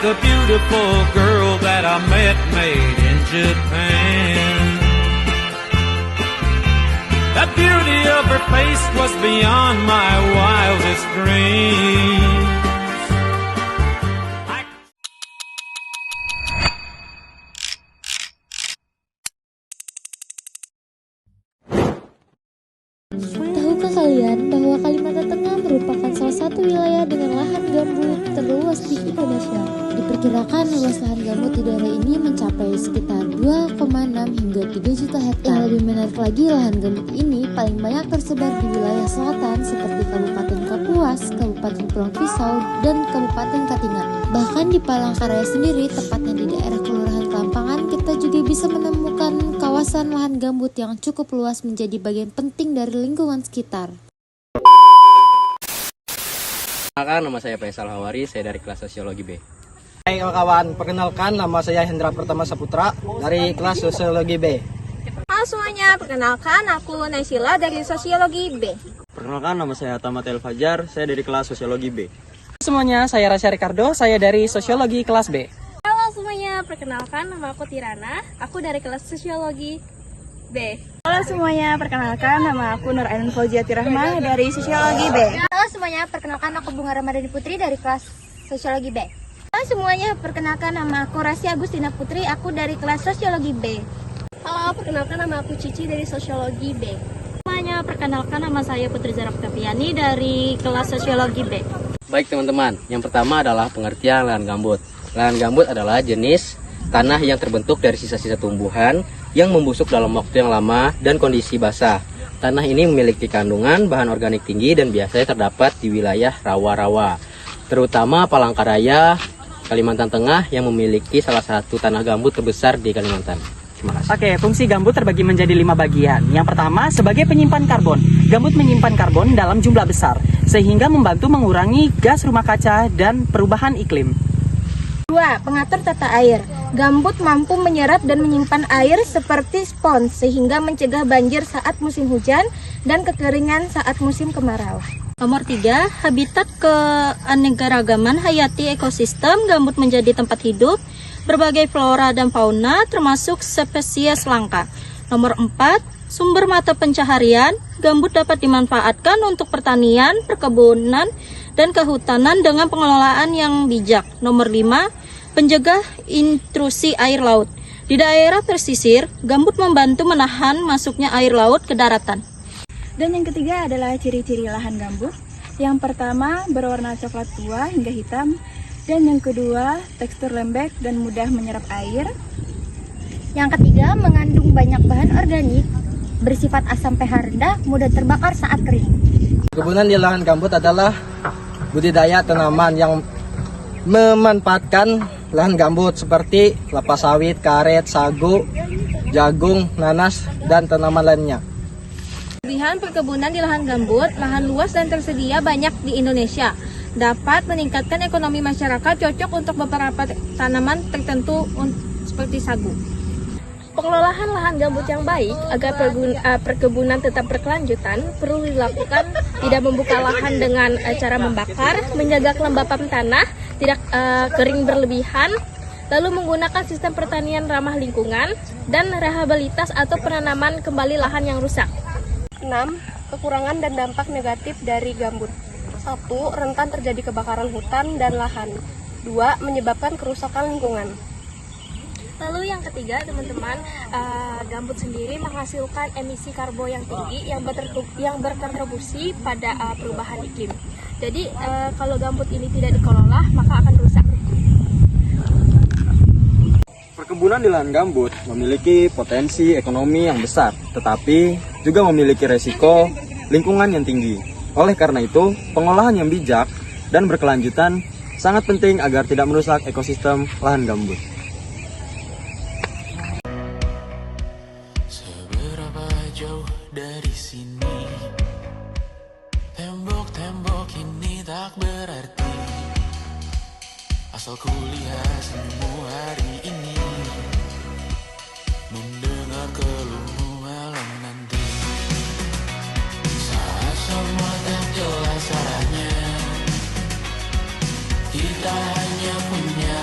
a beautiful girl that I met made in Japan. The beauty of her face was beyond my wildest dreams. Tahukah kalian bahwa Kalimantan Tengah merupakan salah satu wilayah dengan lahan gambut terluas di Indonesia? Diperkirakan luas lahan gambut di daerah ini mencapai sekitar 2,6 hingga 3 juta hektar. Yang lebih menarik lagi, lahan gambut ini paling banyak tersebar di wilayah selatan seperti Kabupaten Kapuas, Kabupaten Pulang Pisau, dan Kabupaten Katingan. Bahkan di Palangkaraya sendiri, tepatnya di daerah Kelurahan Kelampangan, kita juga bisa menemukan kawasan lahan gambut yang cukup luas menjadi bagian penting dari lingkungan sekitar. Nama saya Faisal Hawari, saya dari kelas Sosiologi B. Hai kawan, perkenalkan nama saya Hendra Pratama Saputra dari kelas Sosiologi B. Halo semuanya, perkenalkan aku Naysila dari Sosiologi B. Perkenalkan nama saya Tamat El Fajar, saya dari kelas Sosiologi B. Semuanya, saya Rasya Ricardo, saya dari Sosiologi kelas B. Halo semuanya, perkenalkan nama aku Tirana, aku dari kelas Sosiologi B. Halo semuanya, perkenalkan nama aku Nur Ainun Fauziati Rahma dari Sosiologi B. Halo semuanya, perkenalkan aku Bunga Ramadhani Putri dari kelas Sosiologi B. Halo semuanya, perkenalkan nama aku Rasya Agustina Putri, aku dari kelas Sosiologi B. Halo, perkenalkan nama aku Cici dari Sosiologi B. Semuanya, perkenalkan nama saya Putri Zara Oktaviani dari kelas Sosiologi B. Baik teman-teman, yang pertama adalah pengertian lahan gambut. Lahan gambut adalah jenis tanah yang terbentuk dari sisa-sisa tumbuhan yang membusuk dalam waktu yang lama dan kondisi basah. Tanah ini memiliki kandungan bahan organik tinggi dan biasanya terdapat di wilayah rawa-rawa, terutama Palangkaraya, Kalimantan Tengah yang memiliki salah satu tanah gambut terbesar di Kalimantan. Terima kasih. Oke, fungsi gambut terbagi menjadi 5 bagian. Yang pertama, sebagai penyimpan karbon. Gambut menyimpan karbon dalam jumlah besar, sehingga membantu mengurangi gas rumah kaca dan perubahan iklim. 2. Pengatur tata air. Gambut mampu menyerap dan menyimpan air seperti spons sehingga mencegah banjir saat musim hujan dan kekeringan saat musim kemarau. Nomor 3, habitat keanekaragaman hayati ekosistem. Gambut menjadi tempat hidup berbagai flora dan fauna termasuk spesies langka. Nomor 4, sumber mata pencaharian. Gambut dapat dimanfaatkan untuk pertanian, perkebunan, dan kehutanan dengan pengelolaan yang bijak. Nomor 5, pencegah intrusi air laut. Di daerah pesisir, gambut membantu menahan masuknya air laut ke daratan. Dan yang ketiga adalah ciri-ciri lahan gambut. Yang pertama, berwarna coklat tua hingga hitam. Dan yang kedua, tekstur lembek dan mudah menyerap air. Yang ketiga, mengandung banyak bahan organik, bersifat asam pH rendah, mudah terbakar saat kering. Perkebunan di lahan gambut adalah budidaya tanaman yang memanfaatkan lahan gambut seperti kelapa sawit, karet, sagu, jagung, nanas, dan tanaman lainnya. Kelebihan perkebunan di lahan gambut, lahan luas dan tersedia banyak di Indonesia. Dapat meningkatkan ekonomi masyarakat, cocok untuk beberapa tanaman tertentu seperti sagu. Pengelolaan lahan gambut yang baik agar perkebunan tetap berkelanjutan perlu dilakukan, tidak membuka lahan dengan cara membakar, menjaga kelembapan tanah, tidak kering berlebihan, lalu menggunakan sistem pertanian ramah lingkungan, dan rehabilitas atau penanaman kembali lahan yang rusak. 6. Kekurangan dan dampak negatif dari gambut. 1. Rentan terjadi kebakaran hutan dan lahan. 2. Menyebabkan kerusakan lingkungan. Lalu yang ketiga teman-teman, gambut sendiri menghasilkan emisi karbo yang tinggi yang berkontribusi pada perubahan iklim. Jadi kalau gambut ini tidak dikelola maka akan rusak. Perkebunan di lahan gambut memiliki potensi ekonomi yang besar, tetapi juga memiliki resiko lingkungan yang tinggi. Oleh karena itu, pengolahan yang bijak dan berkelanjutan sangat penting agar tidak merusak ekosistem lahan gambut. Seberapa jauh dari sini, tembok-tembok ini tak berarti, asal kulihat senyummu hari ini, mendengar keluhmu malam nanti. Saat semua tak jelas arahnya, kita hanya punya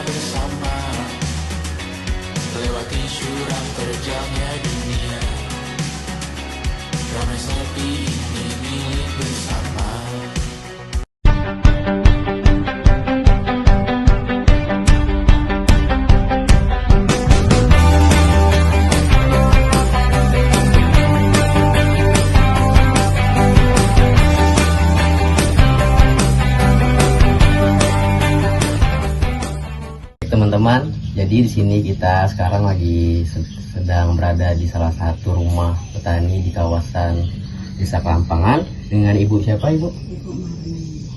Baik teman-teman, jadi di sini kita sekarang lagi sedang berada di salah satu rumah petani di kawasan Desa Kelampangan dengan Ibu siapa Ibu?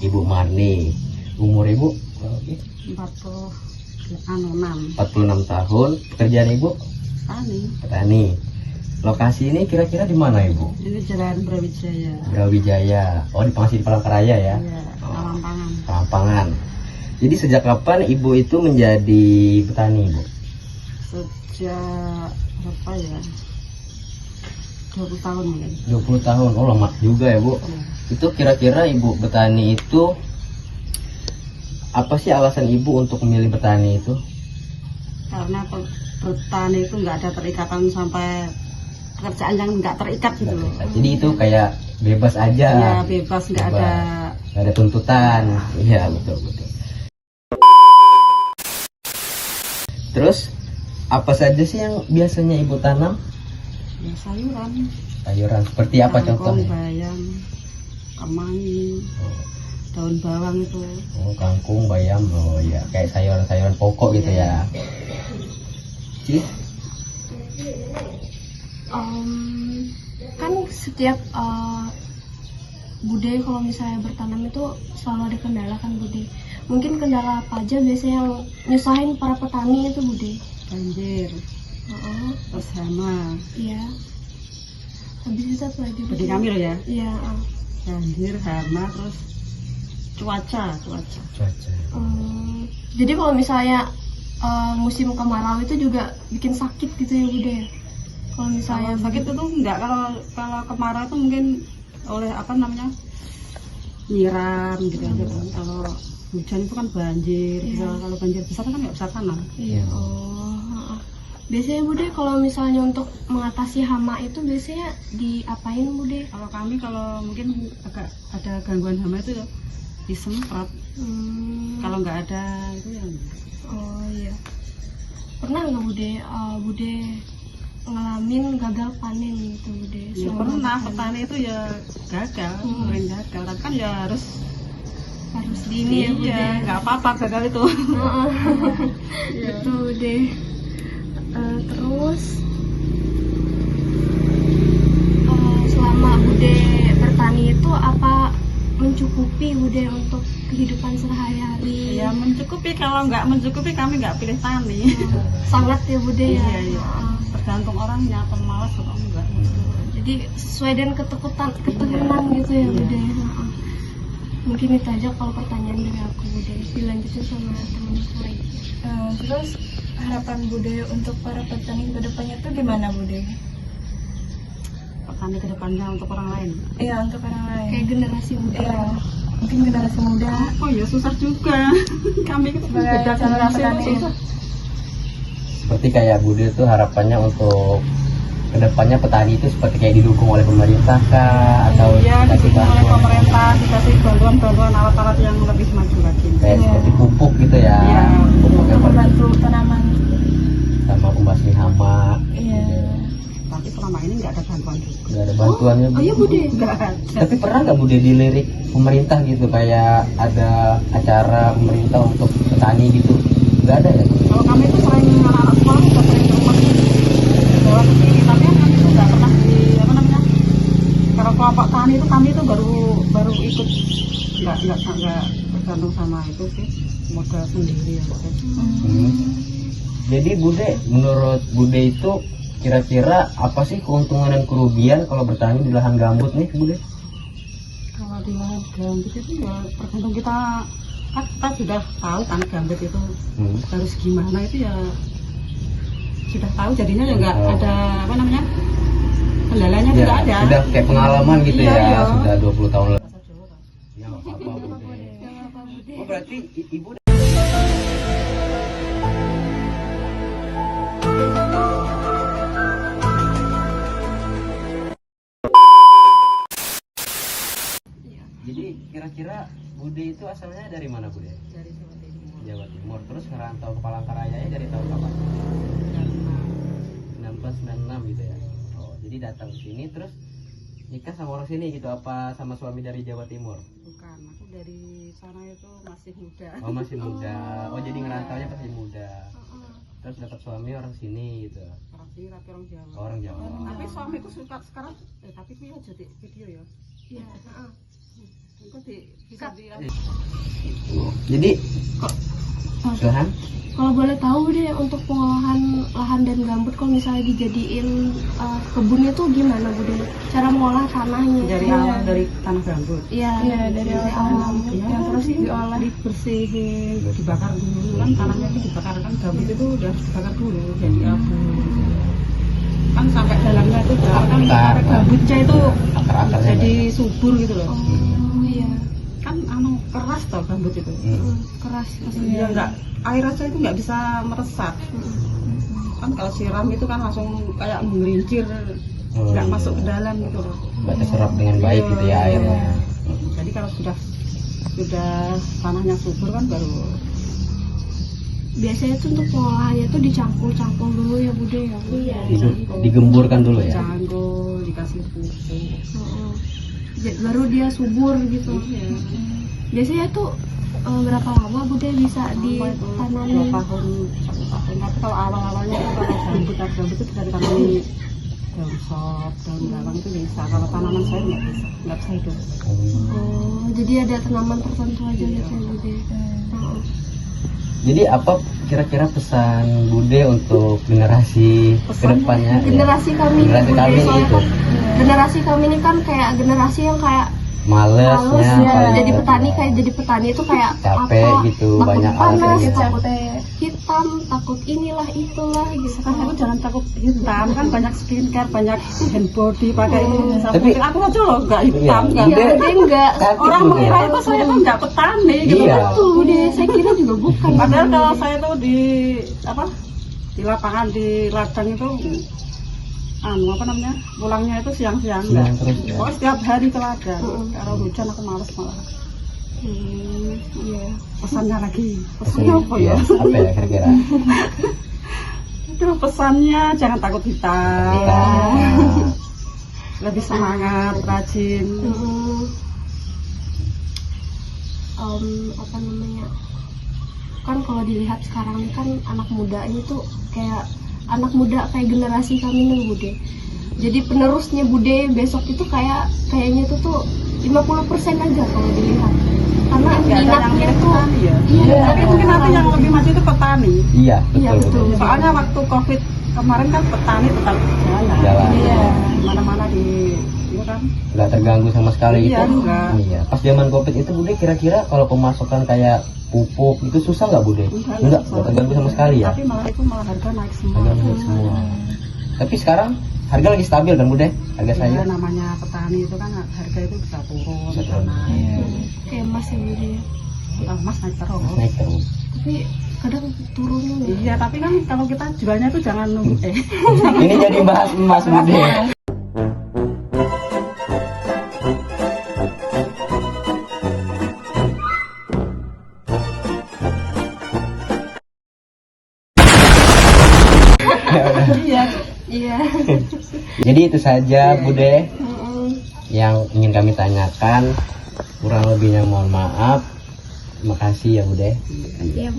Ibu Marni. Umur Ibu? 46 tahun. Pekerjaan Ibu? Petani. Lokasi ini kira-kira di mana Ibu? Ini Jalan Brawijaya. Brawijaya. Oh, di Palangkaraya ya? Iya, Kelampangan. Kelampangan. Jadi sejak kapan Ibu itu menjadi petani Ibu? Sejak berapa ya? 20 tahun mungkin. 20 tahun. Oh, lama juga ya Bu. Itu kira-kira Ibu petani itu apa sih alasan Ibu untuk memilih petani itu? Karena bertani itu nggak ada terikatan sampai pekerjaan yang nggak terikat gitu loh. Jadi itu kayak bebas aja. Ya bebas, nggak ada tuntutan. Iya betul. Terus apa saja sih yang biasanya Ibu tanam? Ya sayuran. Sayuran seperti apa Kangkung, contohnya? bayam, kemangi, daun bawang itu. Oh, kangkung, bayam. Oh ya, kayak sayuran-sayuran pokok gitu ya. Cih? Kan setiap Bude kalau misalnya bertanam itu selalu ada kendala kan Bude. Mungkin kendala apa aja biasanya yang nyusahin para petani itu Bude? Banjir, terus hama. Iya. Habis itu apa lagi? Jadi kami loh ya. Iya. Banjir, hama, terus cuaca. Jadi kalau misalnya musim kemarau itu juga bikin sakit gitu ya Bude? Kalau misalnya Kalau sakit itu enggak, kalau kemarau itu mungkin oleh nyiram gitu aja kan. Kalau hujan itu kan banjir, kalau banjir besar kan nggak bisa tanam. Iya. Oh. Biasanya Bude kalau misalnya untuk mengatasi hama itu biasanya diapain Bude? Kalau kami mungkin agak ada gangguan hama itu ya disemprot. Kalau nggak ada itu ya. Oh iya. Pernah nggak Bude ngalamin gagal panen gitu Bude? Ya, pernah petani itu ya gagal, sering gagal. Tapi kan ya harus di ini ya Bude. Nggak apa-apa gagal itu. Itu Bude. Terus selama Bude bertani itu apa mencukupi Bude untuk kehidupan sehari-hari? Ya mencukupi, kalau nggak mencukupi kami nggak pilih tani. Sangat ya Bude ya. Iya. Tergantung orangnya, pemalas atau enggak. Jadi sesuai dengan ketekunan gitu ya Bude. Mungkin itu aja kalau pertanyaan dari aku Bude. Dilanjutin sama teman lain. Terus harapan Bude untuk para petani ke depannya itu gimana Bude? Petani ke depannya untuk orang lain? Iya, untuk orang lain. Kayak generasi muda. Iya, mungkin generasi muda. Oh ya susah juga. Kami beda generasi susah. Seperti kayak Bude tuh harapannya untuk kedepannya petani itu seperti kayak didukung oleh pemerintah kah atau dikasih oleh pemerintah, dikasih bantuan alat-alat yang lebih maju lagi. Kayak seperti pupuk gitu ya. Iya. Pupuk yang Membantu tanaman. sama pembasmi hama. Iya. Tapi selama ini nggak ada bantuan juga. Nggak ada bantuannya. Oh iya Bude. Nggak ada. Tapi pernah nggak Bude dilirik pemerintah gitu kayak ada acara pemerintah untuk petani gitu? Nggak ada ya? Kalau kami itu sering anak-anak sekolah juga sering ke rumah bawa ke sini, tapi kami itu nggak pernah kalau kelompok tani itu kami itu baru ikut, nggak bergantung sama itu sih, modal sendiri ya. Jadi Bude, menurut Bude itu kira-kira apa sih keuntungan dan kerugian kalau bertani di lahan gambut nih Bude? Kalau di lahan gambut itu ya tergantung kita sudah tahu kan gambut itu harus gimana, itu ya sudah tahu, jadinya ya nggak ada kendalanya, tidak ada. Sudah kayak pengalaman gitu iya, ya, iya. sudah 20 tahun lebih. Ya nggak apa-apa Bude. Oh berarti Ibu Jadi kira-kira Bude itu asalnya dari mana Bude? Dari Jawa Timur. Terus ngerantau ke Palangkaraya dari tahun kapan? 1996 gitu ya. Oh, jadi datang ke sini terus nikah sama orang sini gitu, apa sama suami dari Jawa Timur? bukan Aku dari sana itu masih muda. Oh masih muda. Oh jadi ngerantaunya masih muda. Terus dapat suami orang sini gitu. Orang sini tapi orang Jawa. Orang Jawa. Tapi suamiku suka sekarang tapi dia jadi video ya. Iya. Itu bisa di Jadi silahkan. Kalau boleh tahu deh untuk pengolahan lahan dan gambut kalau misalnya dijadiin kebunnya tuh gimana Bude? Cara mengolah tanahnya. dari awal dari tanah gambut. Iya, dari awal. Ya, terus diolah, dibersihin, dibakar dulu kan tanahnya itu dibakar kan gambut itu udah dibakar dulu jadi abu. Kan sampai dalamnya itu kan gambutnya itu jadi subur gitu loh. Oh iya. Kan keras toh gambut itu. Keras Ya maksudnya. enggak, air aja itu nggak bisa meresap. Kan kalau siram itu kan langsung kayak menggelincir, nggak masuk ke dalam gitu loh. Nggak terserap dengan baik gitu ya airnya. Jadi kalau sudah tanahnya subur kan baru Biasanya tuh untuk pengolahannya tuh dicampur dulu ya Bude ya. Iya. Digemburkan dulu ya. canggul, dikasih pupuk. Baru dia subur gitu. Iya. Biasanya tuh berapa lama Bude bisa ditanami? 2 tahun, 1 tahun. Tapi kalau awal-awalnya itu kalau gambut itu bisa ditanami daun sop, daun bawang itu bisa. Kalau tanaman saya nggak bisa hidup. Oh, jadi ada tanaman tertentu aja gitu ya Bude. Jadi apa kira-kira pesan Bude untuk generasi kedepannya? Generasi kami ini Generasi Bude, kami soalnya itu kan generasi kami ini kan kayak generasi yang kayak males ya. paling Jadi gitu. petani itu kayak Capek apa, gitu, takut banyak panas, alasan gitu. takut hitam, takut inilah itulah gitu. Sekarang itu jangan takut hitam, kan banyak skincare, banyak hand body pakai ini. Tapi- Aku aja loh nggak hitam, Iya, nggak. Bude Dia enggak. sakit Orang Bude. mengira itu saya kan nggak petani gitu. Iya. Betul Bude, saya kira juga bukan. Padahal kalau saya tuh di lapangan di ladang itu pulangnya itu siang-siang Siang enggak. terus ya. Pokoknya setiap hari ke ladang. Kalau hujan aku males malah. Iya. Pesannya lagi. Pesannya apa ya? Apa ya kira-kira? Itu pesannya jangan takut hitam. Lebih semangat, rajin. Apa namanya? Kan kalau dilihat sekarang ini kan anak muda ini tuh kayak kayak generasi kami nih Bude. Jadi penerusnya Bude besok itu kayaknya itu tuh 50% aja kalau dilihat. Karena Nggak ada yang minatnya mirip tuh petani ya. iya, Tapi mungkin nanti yang lebih maju itu petani. Iya Iya, betul. betul. Soalnya waktu COVID kemarin kan petani tetap jalan. Iya. Mana-mana di itu kan. Nggak terganggu sama sekali Iya, itu. enggak. Iya. Pas zaman Covid itu Bude kira-kira kalau pemasukan kayak pupuk itu susah nggak Bude? Nggak terganggu sama sekali ya. Tapi malah harga naik semua. Harga naik semua. Tapi sekarang harga lagi stabil kan Bude? Harga Ya, sayur. namanya petani itu kan harga itu bisa turun, Bisa bisa turun. naik. kayak emas ya Bude. Emas naik terus. Naik terus. Tapi kadang turun nih. Iya, tapi kan kalau kita jualnya itu jangan nunggu Ini jadi bahas emas Bude. Iya. Jadi itu saja Bude yang ingin kami tanyakan. Kurang lebihnya mohon maaf. Terima kasih ya Bude. Iya.